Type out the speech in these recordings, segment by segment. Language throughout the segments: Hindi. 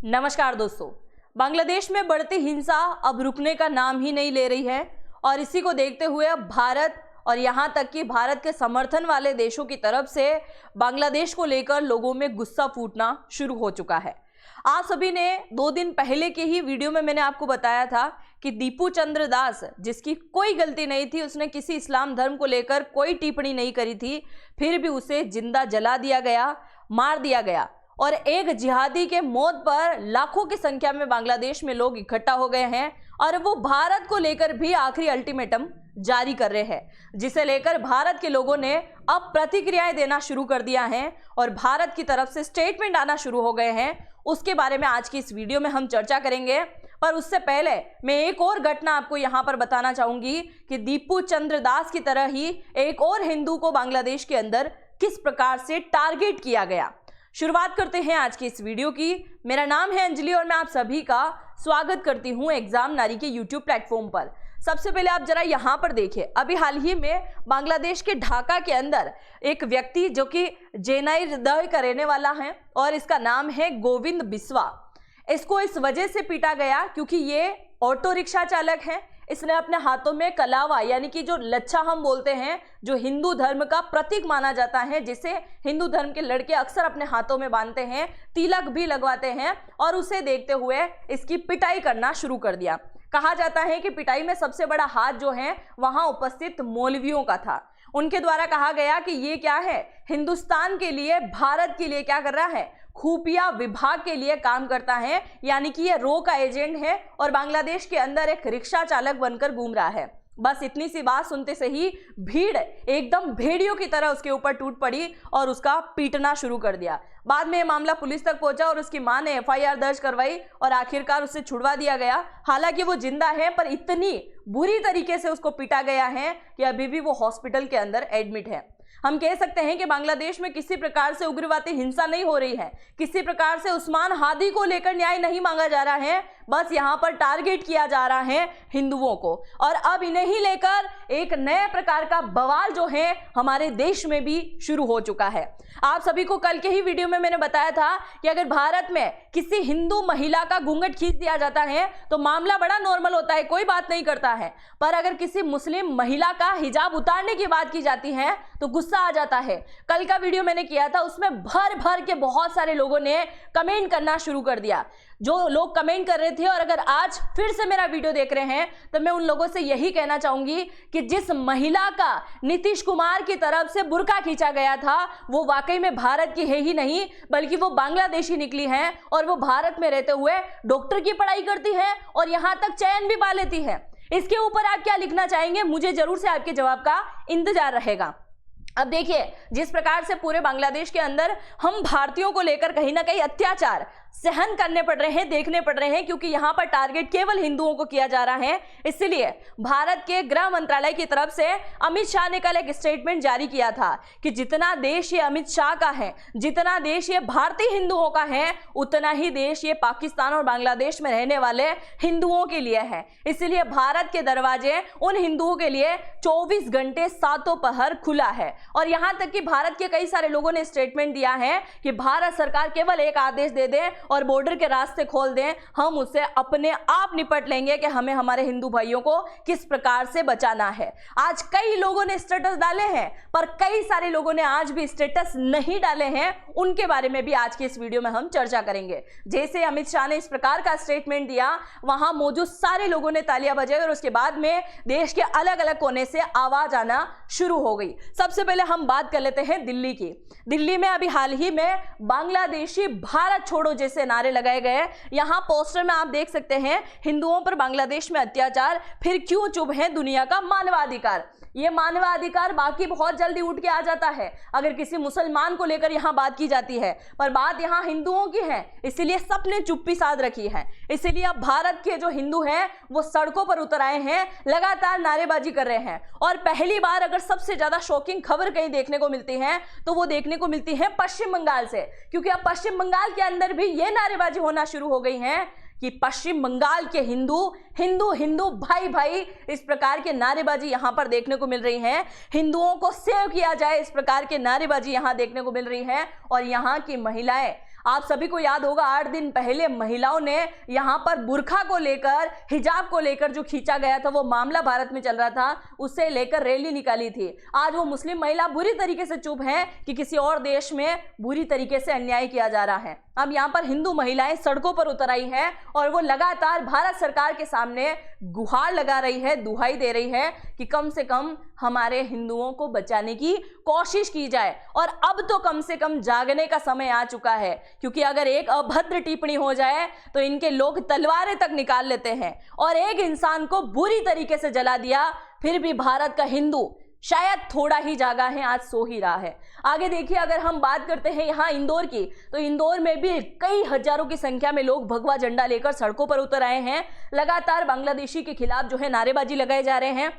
नमस्कार दोस्तों। बांग्लादेश में बढ़ती हिंसा अब रुकने का नाम ही नहीं ले रही है और इसी को देखते हुए अब भारत और यहाँ तक कि भारत के समर्थन वाले देशों की तरफ से बांग्लादेश को लेकर लोगों में गुस्सा फूटना शुरू हो चुका है। आप सभी ने 2 दिन पहले के ही वीडियो में मैंने आपको बताया था कि दीपू चंद्र दास, जिसकी कोई गलती नहीं थी, उसने किसी इस्लाम धर्म को लेकर कोई टिप्पणी नहीं करी थी, फिर भी उसे जिंदा जला दिया गया, मार दिया गया और एक जिहादी के मौत पर लाखों की संख्या में बांग्लादेश में लोग इकट्ठा हो गए हैं और वो भारत को लेकर भी आखिरी अल्टीमेटम जारी कर रहे हैं, जिसे लेकर भारत के लोगों ने अब प्रतिक्रियाएं देना शुरू कर दिया है और भारत की तरफ से स्टेटमेंट आना शुरू हो गए हैं। उसके बारे में आज की इस वीडियो में हम चर्चा करेंगे, पर उससे पहले मैं एक और घटना आपको यहां पर बताना चाहूंगी कि दीपू चंद्र दास की तरह ही एक और हिंदू को बांग्लादेश के अंदर किस प्रकार से टारगेट किया गया। शुरुआत करते हैं आज की इस वीडियो की। मेरा नाम है अंजलि और मैं आप सभी का स्वागत करती हूं एग्जाम नारी के यूट्यूब प्लेटफॉर्म पर। सबसे पहले आप जरा यहां पर देखिए, अभी हाल ही में बांग्लादेश के ढाका के अंदर एक व्यक्ति जो कि जेनाई हृदय का रहने वाला है और इसका नाम है गोविंद बिस्वा, इसको इस वजह से पीटा गया क्योंकि ये ऑटो रिक्शा चालक है। इसने अपने हाथों में कलावा यानी कि जो लच्छा हम बोलते हैं, जो हिंदू धर्म का प्रतीक माना जाता है, जिसे हिंदू धर्म के लड़के अक्सर अपने हाथों में बांधते हैं, तिलक भी लगवाते हैं, और उसे देखते हुए इसकी पिटाई करना शुरू कर दिया। कहा जाता है कि पिटाई में सबसे बड़ा हाथ जो है वहां उपस्थित मौलवियों का था। उनके द्वारा कहा गया कि ये क्या है, हिंदुस्तान के लिए, भारत के लिए क्या कर रहा है, खुफिया विभाग के लिए काम करता है, यानी कि ये रो का एजेंट है और बांग्लादेश के अंदर एक रिक्शा चालक बनकर घूम रहा है। बस इतनी सी बात सुनते से ही भीड़ एकदम भेड़ियों की तरह उसके ऊपर टूट पड़ी और उसका पीटना शुरू कर दिया। बाद में ये मामला पुलिस तक पहुंचा और उसकी मां ने एफआईआर दर्ज करवाई और आखिरकार उसे छुड़वा दिया गया। हालांकि वो जिंदा है, पर इतनी बुरी तरीके से उसको पीटा गया है कि अभी भी वो हॉस्पिटल के अंदर एडमिट है। हम कह सकते हैं कि बांग्लादेश में किसी प्रकार से उग्रवादी हिंसा नहीं हो रही है, किसी प्रकार से उस्मान हादी को लेकर न्याय नहीं मांगा जा रहा है, बस यहाँ पर टारगेट किया जा रहा है हिंदुओं को। और अब इन्हें ही लेकर एक नए प्रकार का बवाल जो है हमारे देश में भी शुरू हो चुका है। आप सभी को कल के ही वीडियो में मैंने बताया था कि अगर भारत में किसी हिंदू महिला का घूंघट खींच दिया जाता है तो मामला बड़ा नॉर्मल होता है, कोई बात नहीं करता है, पर अगर किसी मुस्लिम महिला का हिजाब उतारने की बात की जाती है तो गुस्सा आ जाता है। कल का वीडियो मैंने किया था, उसमें भर भर के बहुत सारे लोगों ने कमेंट करना शुरू कर दिया। जो लोग कमेंट कर रहे थे और अगर आज फिर से मेरा वीडियो देख रहे हैं तो मैं उन लोगों से यही कहना चाहूंगी कि जिस महिला का नीतीश कुमार की तरफ से बुर्का खींचा गया था वो वाकई में भारत की है ही नहीं, बल्कि वो बांग्लादेशी निकली है और वो भारत में रहते हुए डॉक्टर की पढ़ाई करती है और यहां तक चयन भी पा लेती है। इसके ऊपर आप क्या लिखना चाहेंगे, मुझे जरूर से आपके जवाब का इंतजार रहेगा। अब देखिए, जिस प्रकार से पूरे बांग्लादेश के अंदर हम भारतीयों को लेकर कहीं ना कहीं अत्याचार सहन करने पड़ रहे हैं, देखने पड़ रहे हैं, क्योंकि यहां पर टारगेट केवल हिंदुओं को किया जा रहा है। इसलिए भारत के गृह मंत्रालय की तरफ से अमित शाह ने कल एक स्टेटमेंट जारी किया था कि जितना देश ये अमित शाह का है, जितना देश ये भारतीय हिंदुओं का है, उतना ही देश ये पाकिस्तान और बांग्लादेश में रहने वाले हिंदुओं के लिए है। इसलिए भारत के दरवाजे उन हिंदुओं के लिए 24 घंटे सातों पहर खुला है। और यहां तक कि भारत के कई सारे लोगों ने स्टेटमेंट दिया है कि भारत सरकार केवल एक आदेश दे दे और बॉर्डर के रास्ते खोल दें, हम उससे अपने आप निपट लेंगे कि हमें हमारे हिंदू भाइयों को किस प्रकार से बचाना है। आज कई लोगों ने स्टेटस डाले हैं, पर कई सारे लोगों ने आज भी स्टेटस नहीं डाले हैं, उनके बारे में भी आज की इस वीडियो में हम चर्चा करेंगे। जैसे अमित शाह ने इस प्रकार का स्टेटमेंट दिया, वहां मौजूद सारे लोगों ने तालियां बजाई और उसके बाद में देश के अलग अलग कोने से आवाज आना शुरू हो गई। सबसे पहले हम बात कर लेते हैं दिल्ली की। दिल्ली में अभी हाल ही में बांग्लादेशी भारत छोड़ो जैसे नारे लगाए गए। यहां पोस्टर में आप देख सकते हैं, हिंदुओं पर बांग्लादेश में अत्याचार, फिर क्यों चुप है दुनिया का मानवाधिकार। ये मानवाधिकार बाकी बहुत जल्दी उठ के आ जाता है अगर किसी मुसलमान को लेकर यहां बात की जाती है, पर बात यहां हिंदुओं की है, इसीलिए सबने चुप्पी साध रखी है। इसीलिए अब भारत के जो हिंदू हैं वो सड़कों पर उतर आए हैं, लगातार नारेबाजी कर रहे हैं। और पहली बार अगर सबसे ज्यादा शॉकिंग खबर कहीं देखने को मिलती है तो वो देखने को मिलती है पश्चिम बंगाल से, क्योंकि अब पश्चिम बंगाल के अंदर भी ये नारेबाजी होना शुरू हो गई है कि पश्चिम बंगाल के हिंदू हिंदू हिंदू भाई भाई, इस प्रकार के नारेबाजी यहां पर देखने को मिल रही है। हिंदुओं को सेव किया जाए, इस प्रकार के नारेबाजी यहां देखने को मिल रही है। और यहां की महिलाएं आप सभी को याद होगा 8 दिन पहले महिलाओं ने यहां पर बुर्खा को लेकर, हिजाब को लेकर जो खींचा गया था, वो मामला भारत में चल रहा था, उससे लेकर रैली निकाली थी। आज वो मुस्लिम महिला बुरी तरीके से चुप है कि किसी और देश में बुरी तरीके से अन्याय किया जा रहा है। अब यहां पर हिंदू महिलाएं सड़कों पर उतर आई है और वो लगातार भारत सरकार के सामने गुहार लगा रही है, दुहाई दे रही है कि कम से कम हमारे हिंदुओं को बचाने की कोशिश की जाए। और अब तो कम से कम जागने का समय आ चुका है, क्योंकि अगर एक अभद्र टिप्पणी हो जाए तो इनके लोग तलवारें तक निकाल लेते हैं। और एक इंसान को बुरी तरीके से जला दिया, फिर भी भारत का हिंदू शायद थोड़ा ही जागा है, आज सो ही रहा है। आगे देखिए, अगर हम बात करते हैं यहाँ इंदौर की, तो इंदौर में भी कई हजारों की संख्या में लोग भगवा झंडा लेकर सड़कों पर उतर आए हैं। लगातार बांग्लादेशी के खिलाफ जो है नारेबाजी लगाए जा रहे हैं।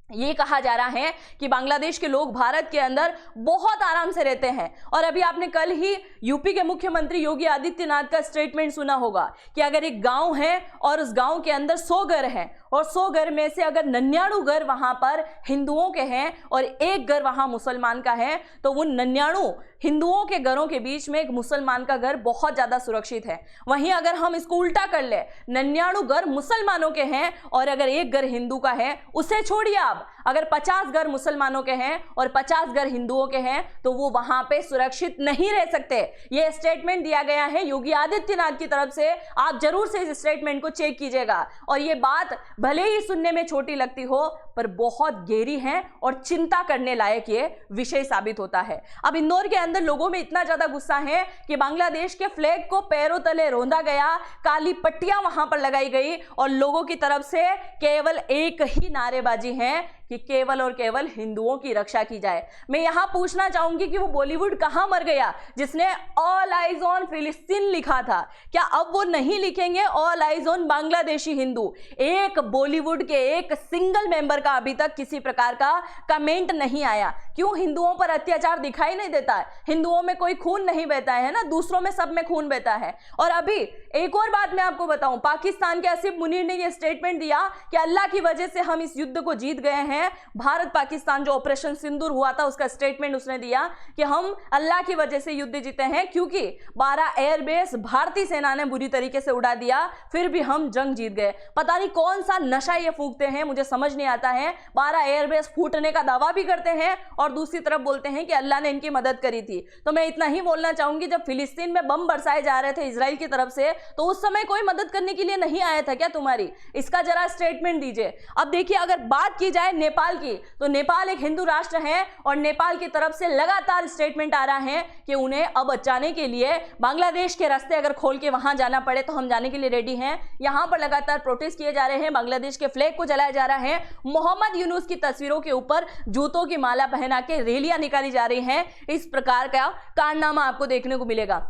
ये कहा जा रहा है कि बांग्लादेश के लोग भारत के अंदर बहुत आराम से रहते हैं। और अभी आपने कल ही यूपी के मुख्यमंत्री योगी आदित्यनाथ का स्टेटमेंट सुना होगा कि अगर एक गांव है और उस गांव के अंदर 100 घर हैं और 100 घर में से अगर 99 घर वहां पर हिंदुओं के हैं और एक घर वहां मुसलमान का है, तो उन 99 हिंदुओं के घरों के बीच में एक मुसलमान का घर बहुत ज्यादा सुरक्षित है। वहीं अगर हम इसको उल्टा कर ले, 99 घर मुसलमानों के हैं और अगर एक घर हिंदू का है, उसे छोड़िए आप, अगर 50 घर मुसलमानों के हैं और 50 घर हिंदुओं के हैं, तो वो वहां पे सुरक्षित नहीं रह सकते। ये स्टेटमेंट दिया गया है योगी आदित्यनाथ की तरफ से। आप जरूर से इस स्टेटमेंट को चेक कीजिएगा। और ये बात भले ही सुनने में छोटी लगती हो, पर बहुत गहरी है और चिंता करने लायक ये विषय साबित होता है। अब इंदौर के अंदर लोगों में इतना ज्यादा गुस्सा है कि बांग्लादेश के फ्लैग को पैरों तले रौंदा गया, काली पट्टियां वहां पर लगाई गई और लोगों की तरफ से केवल एक ही नारेबाजी है कि केवल और केवल हिंदुओं की रक्षा की जाए। मैं यहां पूछना चाहूंगी कि वो बॉलीवुड कहां मर गया जिसने ऑल आइज ऑन फिलिस्तीन लिखा था? क्या अब वो नहीं लिखेंगे all eyes on Bangladeshi Hindu? एक बॉलीवुड के एक सिंगल मेंबर का अभी तक किसी प्रकार का कमेंट नहीं आया। क्यों? हिंदुओं पर अत्याचार दिखाई नहीं देता है, हिंदुओं में कोई खून नहीं बहता है ना, दूसरों में सब में खून बहता है। और अभी एक और बात मैं आपको बताऊं, पाकिस्तान के आसिफ मुनीर ने यह स्टेटमेंट दिया कि अल्लाह की वजह से हम इस युद्ध को जीत गए हैं। भारत पाकिस्तान जो ऑपरेशन सिंदूर हुआ था, उसका स्टेटमेंट उसने दिया कि हम अल्लाह की वजह से युद्ध जीते हैं, क्योंकि 12 एयरबेस भारतीय सेना ने बुरी तरीके से उड़ा दिया, फिर भी हम जंग जीत गए। पता नहीं कौन सा नशा ये फूंकते हैं, मुझे समझ नहीं आता है। 12 एयरबेस फूटने का दावा भी करते हैं और दूसरी तरफ बोलते हैं कि अल्लाह ने इनकी मदद करी थी। तो मैं इतना ही बोलना चाहूंगी, जब फिलिस्तीन में बम बरसाए जा रहे थे इजराइल की तरफ से, तो उस समय कोई मदद करने के लिए नहीं आया था क्या तुम्हारी? इसका जरा स्टेटमेंट दीजिए। अब देखिए, अगर बात की जाए नेपाल की, तो नेपाल एक हिंदू राष्ट्र है और नेपाल की तरफ से लगातार स्टेटमेंट आ रहा है कि उन्हें अब बचाने के लिए बांग्लादेश के रास्ते अगर खोल के वहां जाना पड़े तो हम जाने के लिए रेडी हैं। यहां पर लगातार प्रोटेस्ट किए जा रहे हैं, बांग्लादेश के फ्लैग को जलाया जा रहा है, मोहम्मद यूनुस की तस्वीरों के ऊपर जूतों की माला पहना के रैलियां निकाली जा रही हैं। इस प्रकार का कारनामा आपको देखने को मिलेगा।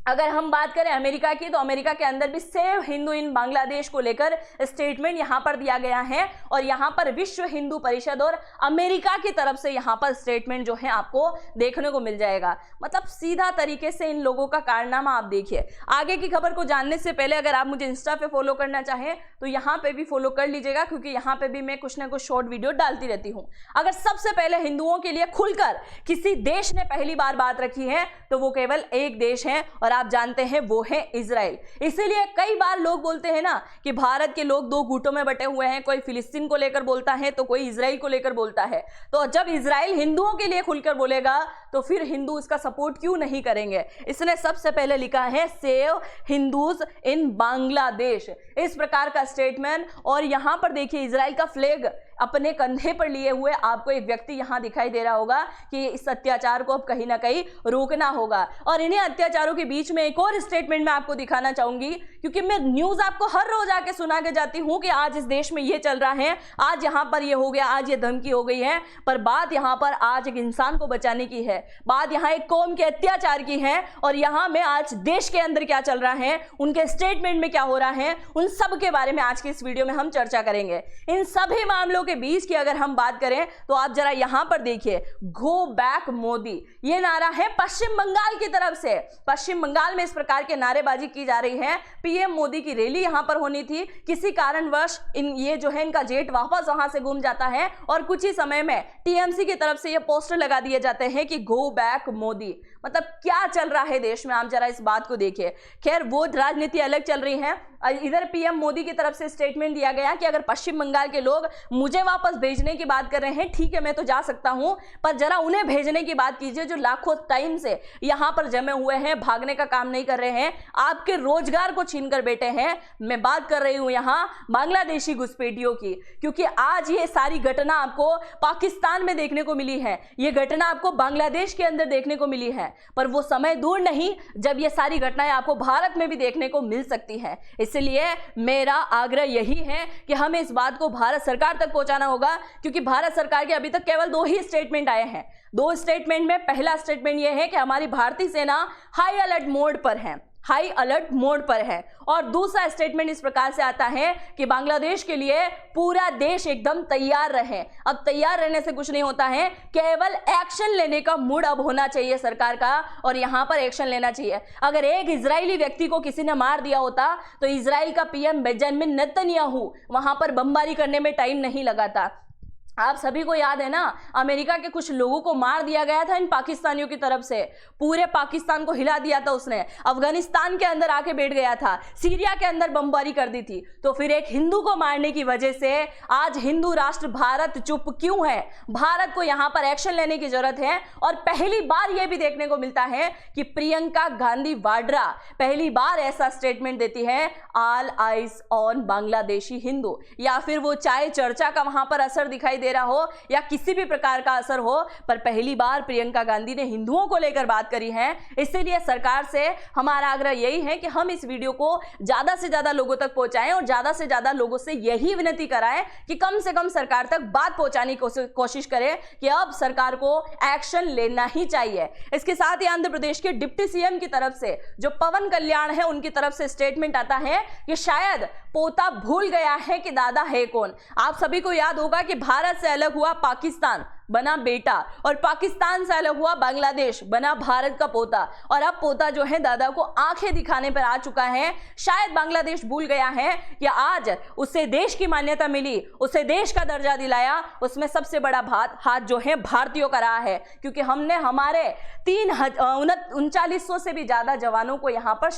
अगर हम बात करें अमेरिका की, तो अमेरिका के अंदर भी सेव हिंदू इन बांग्लादेश को लेकर स्टेटमेंट यहां पर दिया गया है और यहां पर विश्व हिंदू परिषद और अमेरिका की तरफ से यहां पर स्टेटमेंट जो है आपको देखने को मिल जाएगा। मतलब सीधा तरीके से इन लोगों का कारनामा आप देखिए। आगे की खबर को जानने से पहले अगर आप मुझे इंस्टा पे फॉलो करना चाहें तो यहां पे भी फॉलो कर लीजिएगा, क्योंकि यहां पे भी मैं कुछ ना कुछ शॉर्ट वीडियो डालती रहती हूं। अगर सबसे पहले हिंदुओं के लिए खुलकर किसी देश ने पहली बार बात रखी है तो वो केवल एक देश है और आप जानते हैं वो है इजराइल। इसीलिए कई बार लोग बोलते हैं ना कि भारत के लोग दो गुटों में बटे हुए हैं, कोई फिलिस्तीन को लेकर बोलता है तो कोई इजराइल को लेकर बोलता है। तो जब इजराइल हिंदुओं के लिए खुलकर बोलेगा तो फिर हिंदू इसका सपोर्ट क्यों नहीं करेंगे? इसने सबसे पहले लिखा है सेव हिंदूज इन बांग्लादेश, इस प्रकार का स्टेटमेंट। और यहां पर देखिए इजराइल का फ्लैग अपने कंधे पर लिए हुए आपको एक व्यक्ति यहां दिखाई दे रहा होगा कि इस अत्याचार को अब कहीं ना कहीं रोकना होगा। और इन्हीं अत्याचारों के बीच में एक और स्टेटमेंट मैं आपको दिखाना चाहूंगी, क्योंकि मैं न्यूज आपको हर रोज आके सुना के जाती हूं कि आज इस देश में ये चल रहा है, आज यहां पर ये हो गया, आज ये धमकी हो गई है, पर बात यहां पर आज एक इंसान को बचाने की है, बात यहां एक कौम के अत्याचार की है। और यहां में आज देश के अंदर क्या चल रहा है, उनके स्टेटमेंट में क्या हो रहा है, उन सब के बारे में आज की इस वीडियो में हम चर्चा करेंगे। इन सभी मामलों के बीच की अगर हम बात करें तो आप जरा यहां पर देखिए, गो बैक मोदी, ये नारा है पश्चिम बंगाल की तरफ से। पश्चिम बंगाल में इस प्रकार के नारेबाजी की जा रही है। पीएम मोदी की रैली यहां पर होनी थी, किसी कारणवश ये जो है इनका जेट वापस वहां से घूम जाता है और कुछ ही समय में टीएमसी की तरफ से ये पोस्टर लगा दिए जाते हैं कि गो बैक मोदी। मतलब क्या चल रहा है देश में, आप जरा इस बात को देखिए। खैर वो राजनीति अलग चल रही है। इधर पीएम मोदी की तरफ से स्टेटमेंट दिया गया कि अगर पश्चिम बंगाल के लोग मुझे वापस भेजने की बात कर रहे हैं, ठीक है मैं तो जा सकता हूं, पर जरा उन्हें भेजने की बात कीजिए जो लाखों टाइम से यहां पर जमे हुए हैं, भागने का काम नहीं कर रहे हैं, आपके रोजगार को छीन कर बैठे हैं। मैं बात कर रही हूं यहां बांग्लादेशी घुसपैठियों की, क्योंकि आज ये सारी घटना आपको पाकिस्तान में देखने को मिली है, ये घटना आपको बांग्लादेश के अंदर देखने को मिली है, पर वो समय दूर नहीं जब ये सारी घटनाएं आपको भारत में भी देखने को मिल सकती है। इसलिए मेरा आग्रह यही है कि हमें इस बात को भारत सरकार तक पहुंचाना होगा, क्योंकि भारत सरकार के अभी तक केवल 2 ही स्टेटमेंट आए हैं। 2 स्टेटमेंट में पहला स्टेटमेंट यह है कि हमारी भारतीय सेना हाई अलर्ट मोड पर है, हाई अलर्ट मोड पर है, और दूसरा स्टेटमेंट इस प्रकार से आता है कि बांग्लादेश के लिए पूरा देश एकदम तैयार रहे। अब तैयार रहने से कुछ नहीं होता है, केवल एक्शन लेने का मूड अब होना चाहिए सरकार का, और यहां पर एक्शन लेना चाहिए। अगर एक इजरायली व्यक्ति को किसी ने मार दिया होता तो इजराइल का पीएम बेंजामिन नेतन्याहू वहां पर बमबारी करने में टाइम नहीं लगाता। आप सभी को याद है ना, अमेरिका के कुछ लोगों को मार दिया गया था इन पाकिस्तानियों की तरफ से, पूरे पाकिस्तान को हिला दिया था उसने, अफगानिस्तान के अंदर आके बैठ गया था, सीरिया के अंदर बमबारी कर दी थी। तो फिर एक हिंदू को मारने की वजह से आज हिंदू राष्ट्र भारत चुप क्यों है? भारत को यहां पर एक्शन लेने की जरूरत है। और पहली बार यह भी देखने को मिलता है कि प्रियंका गांधी वाड्रा पहली बार ऐसा स्टेटमेंट देती है, all eyes on Bangladeshi Hindu, या फिर वो चाहे चर्चा का वहां पर असर दिखाई दे रहा हो या किसी भी प्रकार का असर हो, पर पहली बार प्रियंका गांधी ने हिंदुओं को लेकर बात करी है। इसलिए सरकार से हमारा आग्रह यही है कि हम इस वीडियो को ज्यादा से ज्यादा लोगों तक पहुंचाएं और ज्यादा से ज्यादा लोगों से यही विनती कराएं कि कम से कम सरकार तक बात पहुंचाने की कोशिश करें कि अब सरकार को एक्शन लेना ही चाहिए। इसके साथ ही आंध्र प्रदेश के डिप्टी सीएम की तरफ से जो पवन कल्याण है, उनकी तरफ से स्टेटमेंट आता है कि शायद पोता भूल गया है कि दादा है कौन। आप सभी को याद होगा कि भारत से अलग हुआ पाकिस्तान, बना बेटा, और पाकिस्तान से अलग हुआ बांग्लादेश, बना भारत का पोता, और अब पोता जो है दादा को आंखें दिखाने पर आ चुका है। शायद बांग्लादेश भूल गया है कि आज उसे देश की मान्यता मिली, उसे देश का दर्जा दिलाया, उसमें सबसे बड़ा हाथ जो है भारतीयों का रहा है, क्योंकि हमने हमारे 3900 से भी ज्यादा जवानों को यहां पर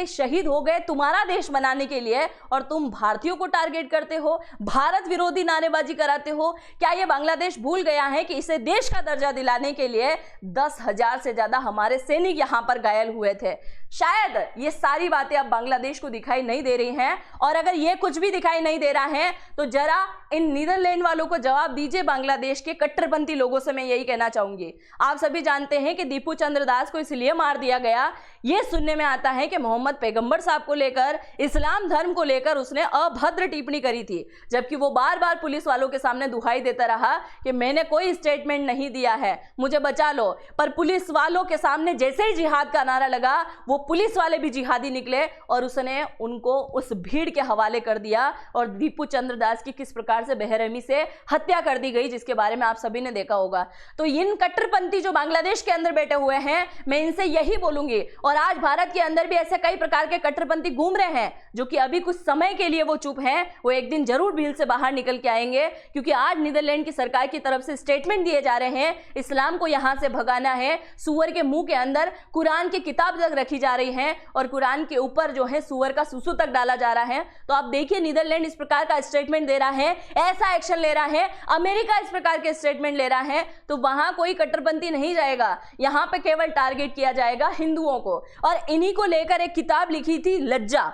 शहीद हो गए तुम्हारा देश बनाने के लिए, और तुम भारतीयों को टारगेट करते हो, भारत विरोधी नारेबाजी कराते हो। क्या यह बांग्लादेश भूल गया है कि इसे देश का दर्जा दिलाने के लिए 10,000 से ज्यादा हमारे सैनिक यहां पर घायल हुए थे? शायद ये सारी बातें अब बांग्लादेश को दिखाई नहीं दे रही हैं, और अगर ये कुछ भी दिखाई नहीं दे रहा है तो जरा इन नीदरलैंड वालों को जवाब दीजिए। बांग्लादेश के कट्टरपंथी लोगों से मैं यही कहना चाहूंगी। आप सभी जानते हैं कि दीपू चंद्र दास को इसलिए मार दिया गया, ये सुनने में आता है कि मोहम्मद पैगंबर साहब को लेकर, इस्लाम धर्म को लेकर उसने अभद्र टिप्पणी करी थी, जबकि वो बार बार पुलिस वालों के सामने दुहाई देता रहा कि मैंने कोई स्टेटमेंट नहीं दिया है, मुझे बचा लो। पर पुलिस वालों के सामने जैसे ही जिहाद का नारा लगा, वो पुलिस वाले भी जिहादी निकले और उसने उनको उस भीड़ के हवाले कर दिया, और दीपू चंद्र दास की किस प्रकार से बेरहमी से हत्या कर दी गई, जिसके बारे में आप सभी ने देखा होगा। तो इन कट्टरपंथी जो बांग्लादेश के अंदर बैठे हुए हैं, मैं इनसे यही बोलूंगी, और आज भारत के अंदर भी ऐसे कई प्रकार के कट्टरपंथी घूम रहे हैं जो कि अभी कुछ समय के लिए वो चुप हैं, वो एक दिन जरूर भीड़ से बाहर निकल के आएंगे, क्योंकि आज नीदरलैंड की सरकार की तरफ से स्टेटमेंट दिए जा रहे हैं, इस्लाम को यहां से भगाना है। सुअर के मुंह के अंदर कुरान की किताब तक रखी जा रही है, और कुरान के ऊपर जो है सुअर का सुसु तक डाला जा रहा है। तो आप देखिए, नीदरलैंड इस प्रकार का स्टेटमेंट दे रहा है, ऐसा एक्शन ले रहा है, अमेरिका इस प्रकार के स्टेटमेंट ले रहा है, तो वहां कोई कट्टरपंथी नहीं जाएगा, यहां पे केवल टारगेट किया जाएगा हिंदुओं को। और इन्हीं को लेकर एक किताब लिखी थी लज्जा,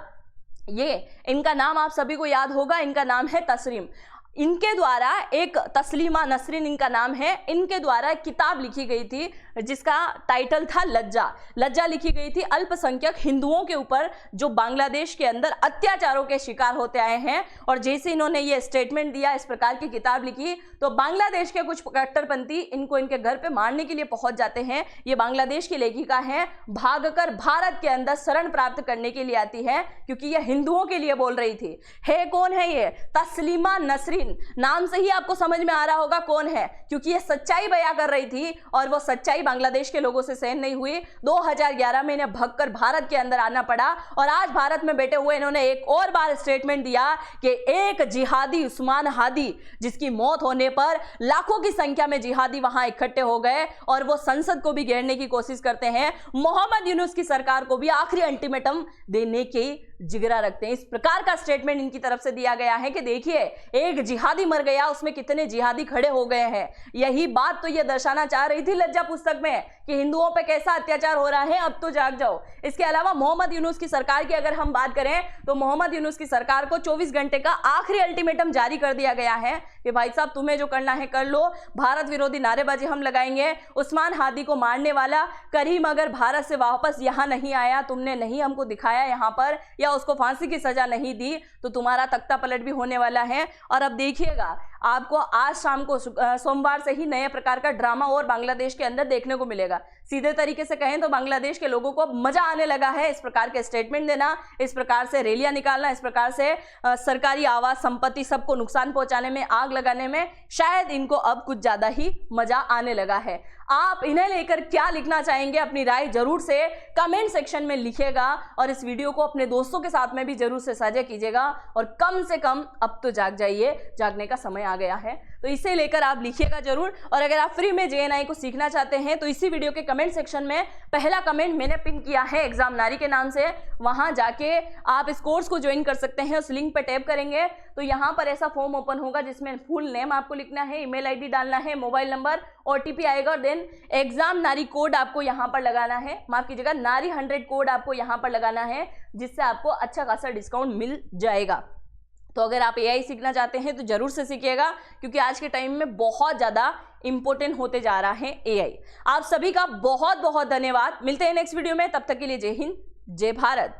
ये इनका नाम आप सभी को याद होगा, इनका नाम है तस्रीम। इनके द्वारा एक तस्लीमा नसरीन इनका नाम है, इनके द्वारा एक किताब लिखी गई थी जिसका टाइटल था लज्जा। लज्जा लिखी गई थी अल्पसंख्यक हिंदुओं के ऊपर जो बांग्लादेश के अंदर अत्याचारों के शिकार होते आए हैं। और जैसे इन्होंने ये स्टेटमेंट दिया, इस प्रकार की किताब लिखी, तो बांग्लादेश के कुछ कट्टरपंथी इनको इनके घर पे मारने के लिए पहुंच जाते हैं। ये बांग्लादेश की लेखिका है, भागकर भारत के अंदर शरण प्राप्त करने के लिए आती है, क्योंकि ये हिंदुओं के लिए बोल रही थी। है कौन है ये? तस्लीमा नसरीन हिंद, नाम से ही आपको समझ में आ रहा होगा कौन है, क्योंकि ये सच्चाई बयां कर रही थी और वो सच्चाई बांग्लादेश के लोगों से सहन नहीं हुई। 2011 में इन्हें भगकर भारत के अंदर आना पड़ा और आज भारत में बैठे हुए इन्होंने एक और बार स्टेटमेंट दिया कि एक जिहादी उस्मान हादी, जिसकी मौत होने पर लाखों की संख्या में जिहादी वहां इकट्ठे हो गए और वो संसद को भी घेरने की कोशिश करते हैं, मोहम्मद यूनुस की सरकार को भी आखिरी अल्टीमेटम देने की जिगरा रखते हैं। इस प्रकार का स्टेटमेंट इनकी तरफ से दिया गया है कि देखिए एक जिहादी मर गया, उसमें कितने जिहादी खड़े हो गए हैं। यही बात तो ये दर्शाना चाह रही थी लज्जा पुस्तक में कि हिंदुओं पे कैसा अत्याचार हो रहा है, अब तो जाग जाओ। इसके अलावा मोहम्मद यूनुस की सरकार की अगर हम बात करें तो मोहम्मद यूनुस की सरकार को 24 घंटे का आखिरी अल्टीमेटम जारी कर दिया गया है कि भाई साहब तुम्हें जो करना है कर लो, भारत विरोधी नारेबाजी हम लगाएंगे। उस्मान हादी को मारने वाला करीम अगर भारत से वापस यहां नहीं आया, तुमने नहीं हमको दिखाया यहां पर, या उसको फांसी की सजा नहीं दी, तो तुम्हारा तख्ता पलट भी होने वाला है। और अब देखिएगा आपको आज शाम को सोमवार से ही नए प्रकार का ड्रामा और बांग्लादेश के अंदर देखने को मिलेगा। सीधे तरीके से कहें तो बांग्लादेश के लोगों को मजा आने लगा है इस प्रकार के स्टेटमेंट देना, इस प्रकार से रैलियां निकालना, इस प्रकार से सरकारी आवास संपत्ति सबको नुकसान पहुंचाने में, आग लगाने में। शायद इनको अब कुछ ज्यादा ही मजा आने लगा है। आप इन्हें लेकर क्या लिखना चाहेंगे, अपनी राय जरूर से कमेंट सेक्शन में लिखिएगा और इस वीडियो को अपने दोस्तों के साथ में भी जरूर से साझा कीजिएगा। और कम से कम अब तो जाग जाइए, जागने का समय आ गया है, तो इसे लेकर आप लिखिएगा जरूर। और अगर आप फ्री में JNI को सीखना चाहते हैं तो इसी वीडियो के कमेंट सेक्शन में पहला कमेंट मैंने पिन किया है एग्जाम नारी के नाम से, वहां जाके आप इस कोर्स को ज्वाइन कर सकते हैं। उस लिंक पर टैप करेंगे तो यहाँ पर ऐसा फॉर्म ओपन होगा जिसमें फुल नेम आपको लिखना है, ईमेल ID डालना है, मोबाइल नंबर, OTP आएगा और देन एग्जाम नारी कोड आपको यहाँ पर लगाना है, माफ कीजिएगा नारी 100 कोड आपको यहाँ पर लगाना है, जिससे आपको अच्छा खासा डिस्काउंट मिल जाएगा। तो अगर आप AI सीखना चाहते हैं तो जरूर से सीखिएगा, क्योंकि आज के टाइम में बहुत ज़्यादा इंपॉर्टेंट होते जा रहा है AI। आप सभी का बहुत बहुत धन्यवाद। मिलते हैं नेक्स्ट वीडियो में, तब तक के लिए जय हिंद, जय भारत।